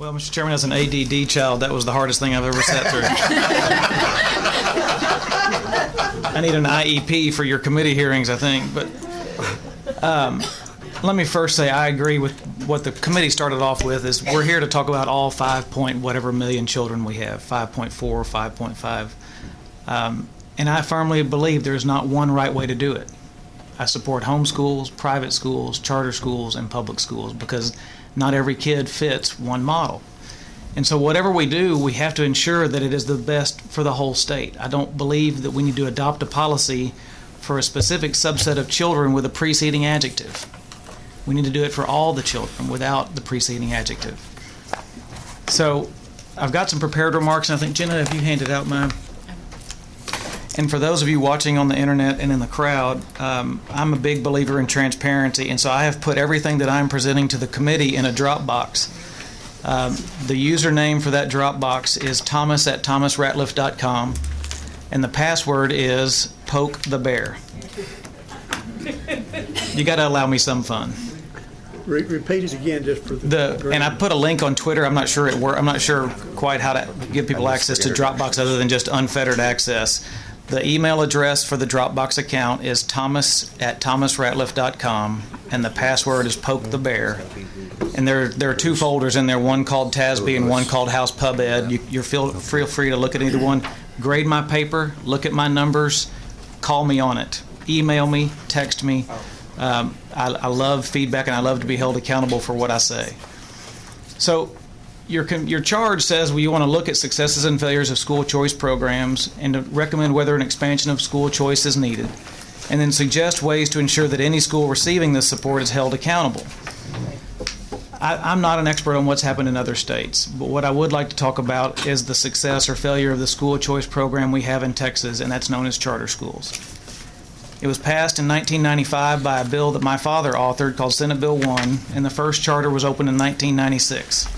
Well, Mr. Chairman, as an ADD child, that was the hardest thing I've ever sat through. I need an IEP for your committee hearings, I think. But let me first say I agree with what the committee started off with. Is we're here to talk about all 5 point whatever million children we have, 5.4, 5.5. And I firmly believe there's not one right way to do it. I support homeschools, private schools, charter schools, and public schools because not every kid fits one model. And so whatever we do, we have to ensure that it is the best for the whole state. I don't believe that we need to adopt a policy for a specific subset of children with a preceding adjective. We need to do it for all the children without the preceding adjective. So I've got some prepared remarks, and I think, Jenna, if you handed out mine. And for those of you watching on the internet and in the crowd, I'm a big believer in transparency, and so I have put everything that I'm presenting to the committee in a Dropbox. The username for that Dropbox is thomas@thomasratliff.com, and the password is poke the bear. You got to allow me some fun. Repeat it again, just for the. And I put a link on Twitter. I'm not sure it works. I'm not sure quite how to give people access to Dropbox other than just unfettered access. The email address for the Dropbox account is thomas@thomasratliff.com, and the password is poke the bear. And there are two folders in there, one called TASB and one called House Pub Ed. You're feel free to look at either one. Grade my paper, look at my numbers, call me on it. Email me, text me. I love feedback, and I love to be held accountable for what I say. So your charge says you want to look at successes and failures of school choice programs and to recommend whether an expansion of school choice is needed, and then suggest ways to ensure that any school receiving this support is held accountable. I'm not an expert on what's happened in other states, but what I would like to talk about is the success or failure of the school choice program we have in Texas, and that's known as charter schools. It was passed in 1995 by a bill that my father authored called Senate Bill 1, and the first charter was opened in 1996.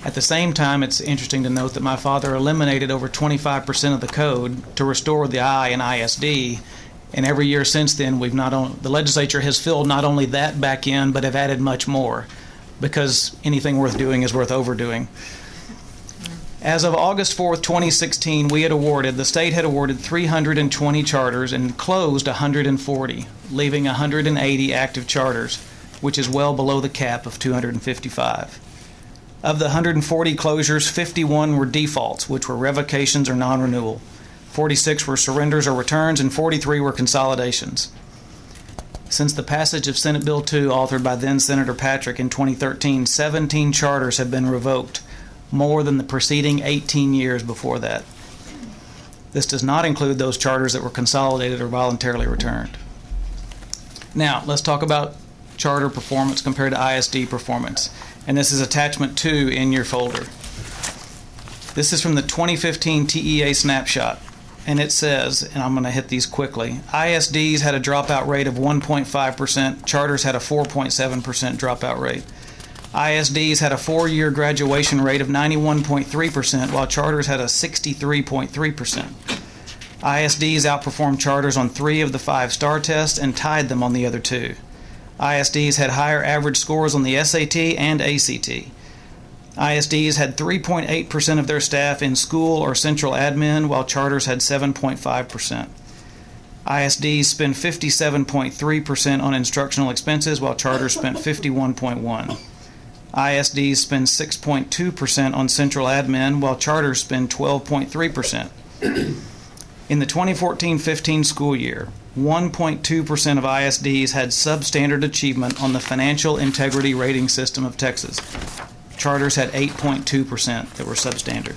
At the same time, it's interesting to note that my father eliminated over 25% of the code to restore the I in ISD, and every year since then, the legislature has filled not only that back in, but have added much more, because anything worth doing is worth overdoing. As of August 4th, 2016, the state had awarded 320 charters and closed 140, leaving 180 active charters, which is well below the cap of 255. Of the 140 closures, 51 were defaults, which were revocations or non-renewal. 46 were surrenders or returns, and 43 were consolidations. Since the passage of Senate Bill 2, authored by then-Senator Patrick in 2013, 17 charters have been revoked, more than the preceding 18 years before that. This does not include those charters that were consolidated or voluntarily returned. Now, let's talk about charter performance compared to ISD performance. And this is attachment 2 in your folder. This is from the 2015 TEA snapshot. And it says, and I'm going to hit these quickly, ISDs had a dropout rate of 1.5%, charters had a 4.7% dropout rate. ISDs had a 4-year graduation rate of 91.3%, while charters had a 63.3%. ISDs outperformed charters on 3 of the 5 STAR tests and tied them on the other 2. ISDs had higher average scores on the SAT and ACT. ISDs had 3.8% of their staff in school or central admin, while charters had 7.5%. ISDs spend 57.3% on instructional expenses, while charters spent 51.1%. ISDs spend 6.2% on central admin, while charters spend 12.3%. In the 2014-15 school year, 1.2% of ISDs had substandard achievement on the Financial Integrity Rating System of Texas. Charters had 8.2% that were substandard.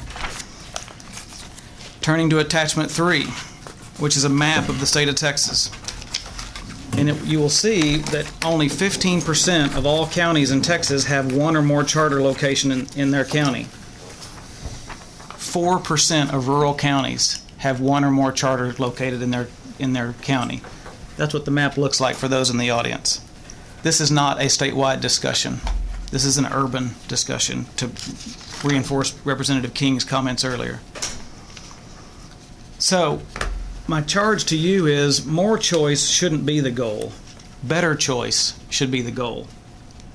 Turning to attachment 3, which is a map of the state of Texas. And you will see that only 15% of all counties in Texas have one or more charter location in their county. 4% of rural counties have one or more charters located in their county. That's what the map looks like for those in the audience. This is not a statewide discussion. This is an urban discussion, to reinforce Representative King's comments earlier. So, my charge to you is more choice shouldn't be the goal. Better choice should be the goal.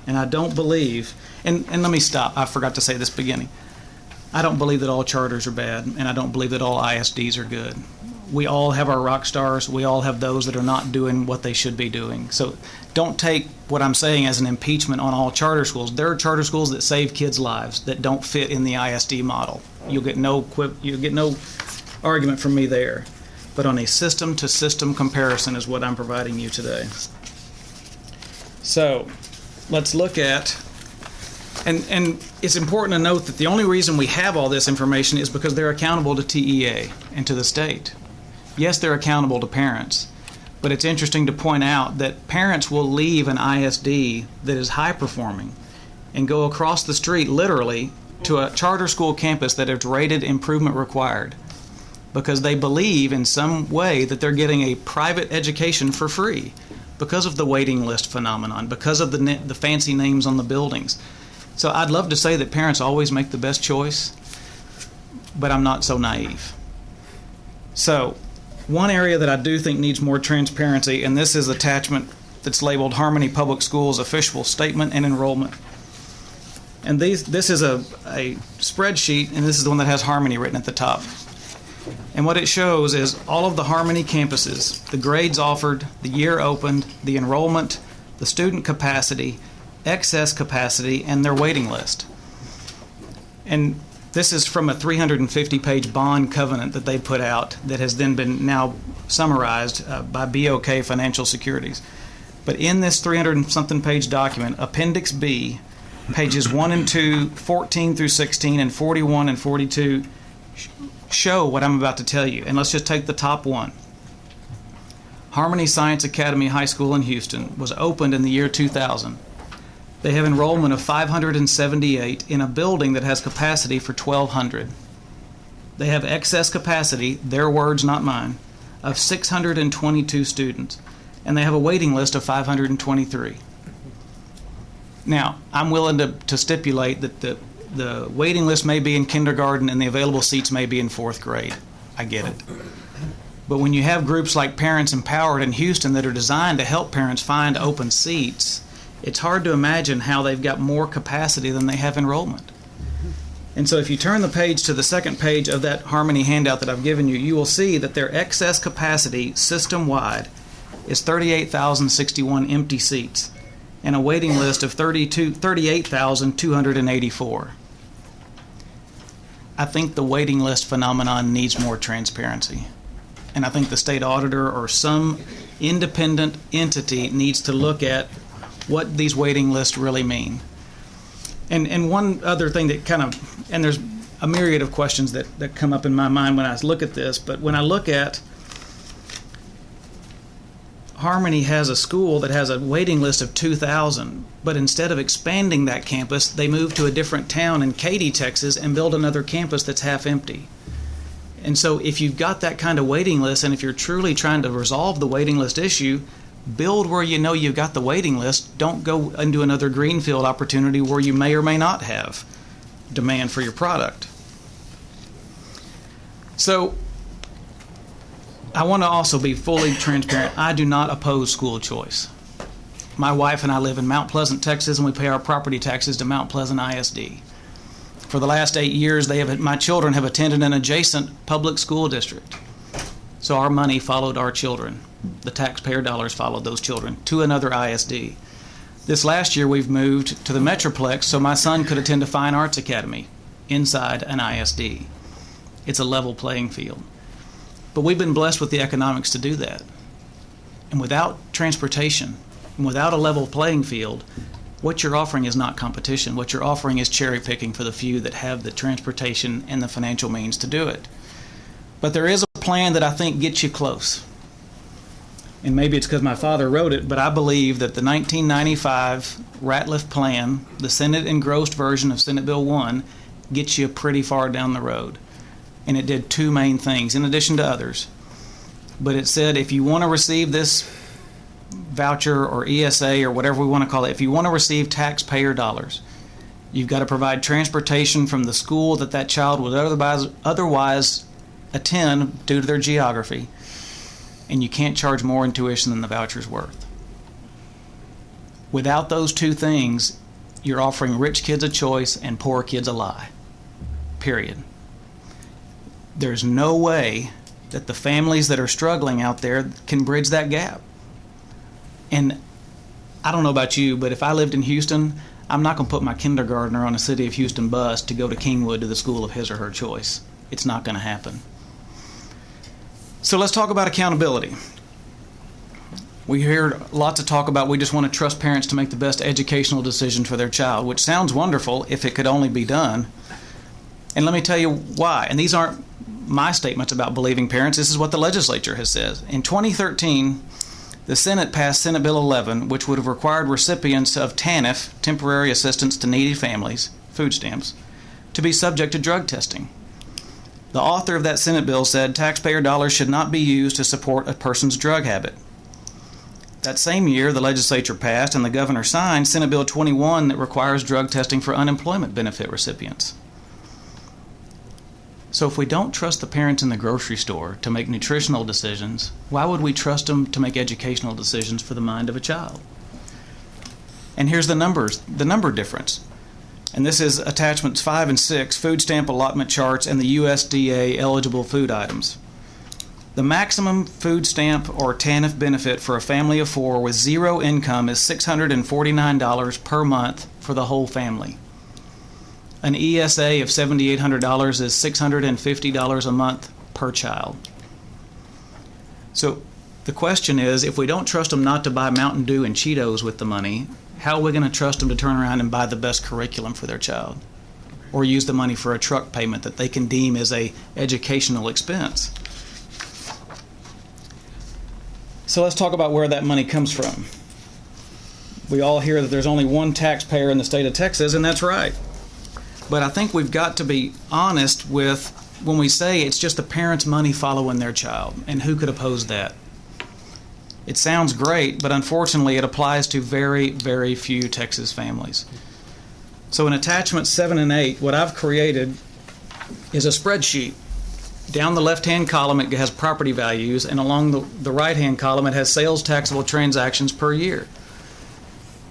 And I don't believe, and let me stop. I forgot to say this beginning. I don't believe that all charters are bad, and I don't believe that all ISDs are good. We all have our rock stars. We all have those that are not doing what they should be doing. So don't take what I'm saying as an impeachment on all charter schools. There are charter schools that save kids' lives that don't fit in the ISD model. You'll get no argument from me there. But on a system-to-system comparison is what I'm providing you today. So let's look at, and it's important to note that the only reason we have all this information is because they're accountable to TEA and to the state. Yes, they're accountable to parents, but it's interesting to point out that parents will leave an ISD that is high-performing and go across the street, literally, to a charter school campus that is rated improvement required because they believe in some way that they're getting a private education for free because of the waiting list phenomenon, because of the fancy names on the buildings. So I'd love to say that parents always make the best choice, but I'm not so naive. So one area that I do think needs more transparency, and this is attachment that's labeled Harmony Public Schools Official Statement and Enrollment. And this is a spreadsheet, and this is the one that has Harmony written at the top. And what it shows is all of the Harmony campuses, the grades offered, the year opened, the enrollment, the student capacity, excess capacity, and their waiting list. And this is from a 350-page bond covenant that they put out that has then been now summarized by BOK Financial Securities. But in this 300-something page document, Appendix B, pages 1 and 2, 14 through 16, and 41 and 42 show what I'm about to tell you. And let's just take the top one. Harmony Science Academy High School in Houston was opened in the year 2000. They have enrollment of 578 in a building that has capacity for 1,200. They have excess capacity, their words, not mine, of 622 students. And they have a waiting list of 523. Now, I'm willing to stipulate that the waiting list may be in kindergarten and the available seats may be in 4th grade. I get it. But when you have groups like Parents Empowered in Houston that are designed to help parents find open seats, it's hard to imagine how they've got more capacity than they have enrollment. And so if you turn the page to the second page of that Harmony handout that I've given you, you will see that their excess capacity system-wide is 38,061 empty seats and a waiting list of 38,284. I think the waiting list phenomenon needs more transparency. And I think the state auditor or some independent entity needs to look at what these waiting lists really mean. And one other thing that and there's a myriad of questions that come up in my mind when I look at this, but when I look at Harmony has a school that has a waiting list of 2,000, but instead of expanding that campus, they move to a different town in Katy, Texas, and build another campus that's half empty. And so if you've got that kind of waiting list, and if you're truly trying to resolve the waiting list issue, build where you know you've got the waiting list. Don't go into another greenfield opportunity where you may or may not have demand for your product. So I want to also be fully transparent. I do not oppose school choice. My wife and I live in Mount Pleasant, Texas, and we pay our property taxes to Mount Pleasant ISD. For the last 8 years, my children have attended an adjacent public school district. So our money followed our children. The taxpayer dollars followed those children to another ISD. This last year, we've moved to the Metroplex so my son could attend a fine arts academy inside an ISD. It's a level playing field. But we've been blessed with the economics to do that. And without transportation, and without a level playing field, what you're offering is not competition. What you're offering is cherry picking for the few that have the transportation and the financial means to do it. But there is a plan that I think gets you close. And maybe it's because my father wrote it, but I believe that the 1995 Ratliff plan, the Senate engrossed version of Senate Bill 1, gets you pretty far down the road. And it did two main things, in addition to others. But it said if you want to receive this voucher or ESA or whatever we want to call it, if you want to receive taxpayer dollars, you've got to provide transportation from the school that child would otherwise attend due to their geography, and you can't charge more in tuition than the voucher's worth. Without those two things, you're offering rich kids a choice and poor kids a lie. Period. There's no way that the families that are struggling out there can bridge that gap. And I don't know about you, but if I lived in Houston, I'm not going to put my kindergartner on a City of Houston bus to go to Kingwood to the school of his or her choice. It's not going to happen. So let's talk about accountability. We hear lots of talk about we just want to trust parents to make the best educational decision for their child, which sounds wonderful if it could only be done. And let me tell you why. And these aren't my statements about believing parents. This is what the legislature has said. In 2013, the Senate passed Senate Bill 11, which would have required recipients of TANF, Temporary Assistance to Needy Families, food stamps, to be subject to drug testing. The author of that Senate bill said taxpayer dollars should not be used to support a person's drug habit. That same year, the legislature passed and the governor signed Senate Bill 21 that requires drug testing for unemployment benefit recipients. So if we don't trust the parents in the grocery store to make nutritional decisions, why would we trust them to make educational decisions for the mind of a child? And here's the number difference. And this is attachments 5 and 6, food stamp allotment charts and the USDA eligible food items. The maximum food stamp or TANF benefit for a family of 4 with zero income is $649 per month for the whole family. An ESA of $7,800 is $650 a month per child. So the question is, if we don't trust them not to buy Mountain Dew and Cheetos with the money, how are we going to trust them to turn around and buy the best curriculum for their child? Or use the money for a truck payment that they can deem as a educational expense? So let's talk about where that money comes from. We all hear that there's only one taxpayer in the state of Texas, and that's right. But I think we've got to be honest with when we say it's just the parents' money following their child, and who could oppose that? It sounds great, but unfortunately it applies to very, very few Texas families. So in attachments 7 and 8, what I've created is a spreadsheet. Down the left-hand column it has property values, and along the right-hand column it has sales taxable transactions per year.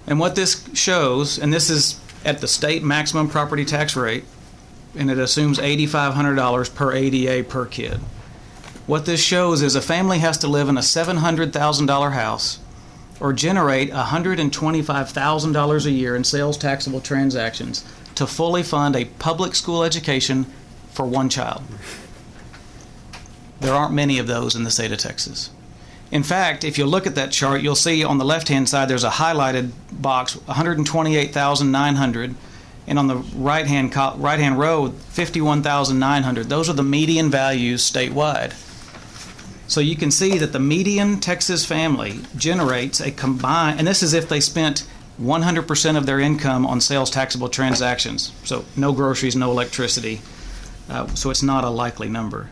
And what this shows, and this is at the state maximum property tax rate, and it assumes $8,500 per ADA per kid. What this shows is a family has to live in a $700,000 house or generate $125,000 a year in sales taxable transactions to fully fund a public school education for one child. There aren't many of those in the state of Texas. In fact, if you look at that chart, you'll see on the left-hand side there's a highlighted box, $128,900, and on the right-hand row, $51,900. Those are the median values statewide. So you can see that the median Texas family generates a combined, and this is if they spent 100% of their income on sales taxable transactions. So no groceries, no electricity. So it's not a likely number.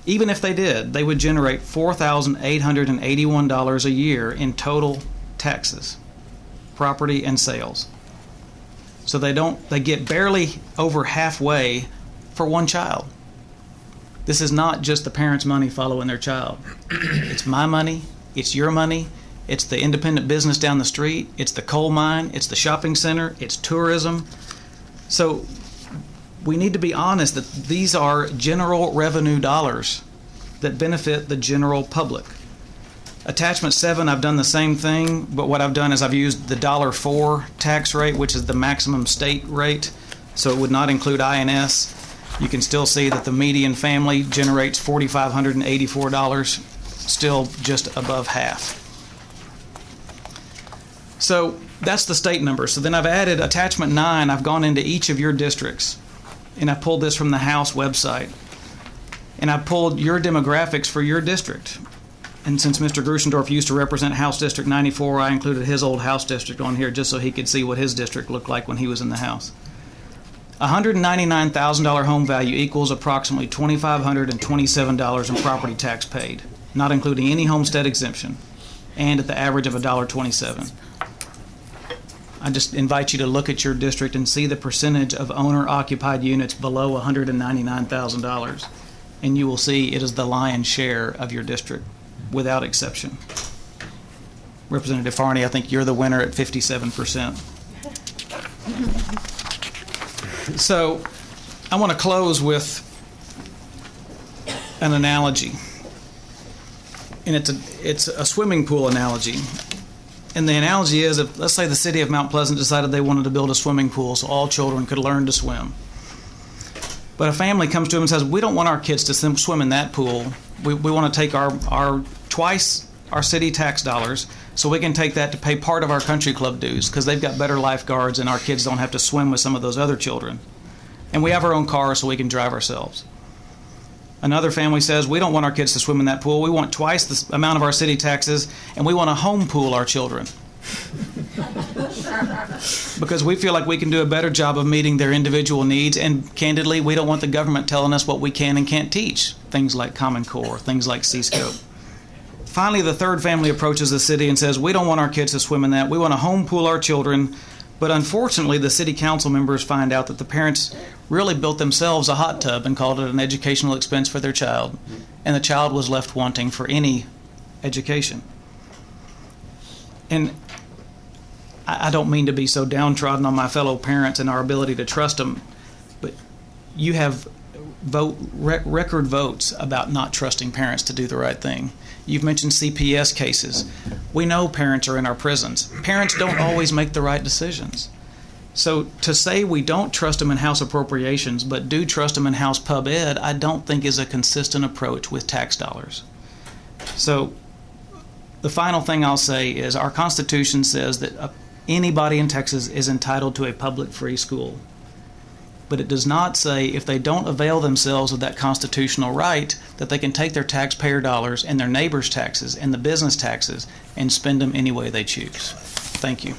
Even if they did, they would generate $4,881 a year in total taxes, property and sales. So they get barely over halfway for one child. This is not just the parents' money following their child. It's my money, it's your money, it's the independent business down the street, it's the coal mine, it's the shopping center, it's tourism. So we need to be honest that these are general revenue dollars that benefit the general public. Attachment 7, I've done the same thing, but what I've done is I've used the $4 tax rate, which is the maximum state rate, so it would not include INS. You can still see that the median family generates $4,584, still just above half. So that's the state number. So then I've added attachment 9. I've gone into each of your districts, and I pulled this from the House website. And I pulled your demographics for your district. And since Mr. Grusendorf used to represent House District 94, I included his old House district on here just so he could see what his district looked like when he was in the House. $199,000 home value equals approximately $2,527 in property tax paid, not including any homestead exemption, and at the average of $1.27. I just invite you to look at your district and see the percentage of owner-occupied units below $199,000, and you will see it is the lion's share of your district, without exception. Representative Farney, I think you're the winner at 57%. So I want to close with an analogy. And it's a swimming pool analogy. And the analogy is, if, let's say the city of Mount Pleasant decided they wanted to build a swimming pool so all children could learn to swim. But a family comes to them and says, we don't want our kids to swim in that pool. We want to take our twice our city tax dollars so we can take that to pay part of our country club dues because they've got better lifeguards and our kids don't have to swim with some of those other children. And we have our own car so we can drive ourselves. Another family says, we don't want our kids to swim in that pool. We want twice the amount of our city taxes, and we want to home pool our children. Because we feel like we can do a better job of meeting their individual needs, and candidly, we don't want the government telling us what we can and can't teach, things like Common Core, things like C-Scope. Finally, the third family approaches the city and says, we don't want our kids to swim in that. We want to home pool our children. But unfortunately, the city council members find out that the parents really built themselves a hot tub and called it an educational expense for their child, and the child was left wanting for any education. And I don't mean to be so downtrodden on my fellow parents and our ability to trust them, but you have record votes about not trusting parents to do the right thing. You've mentioned CPS cases. We know parents are in our prisons. Parents don't always make the right decisions. So to say we don't trust them in House appropriations but do trust them in House Pub Ed, I don't think is a consistent approach with tax dollars. So the final thing I'll say is our Constitution says that anybody in Texas is entitled to a public free school. But it does not say if they don't avail themselves of that constitutional right that they can take their taxpayer dollars and their neighbors' taxes and the business taxes and spend them any way they choose. Thank you.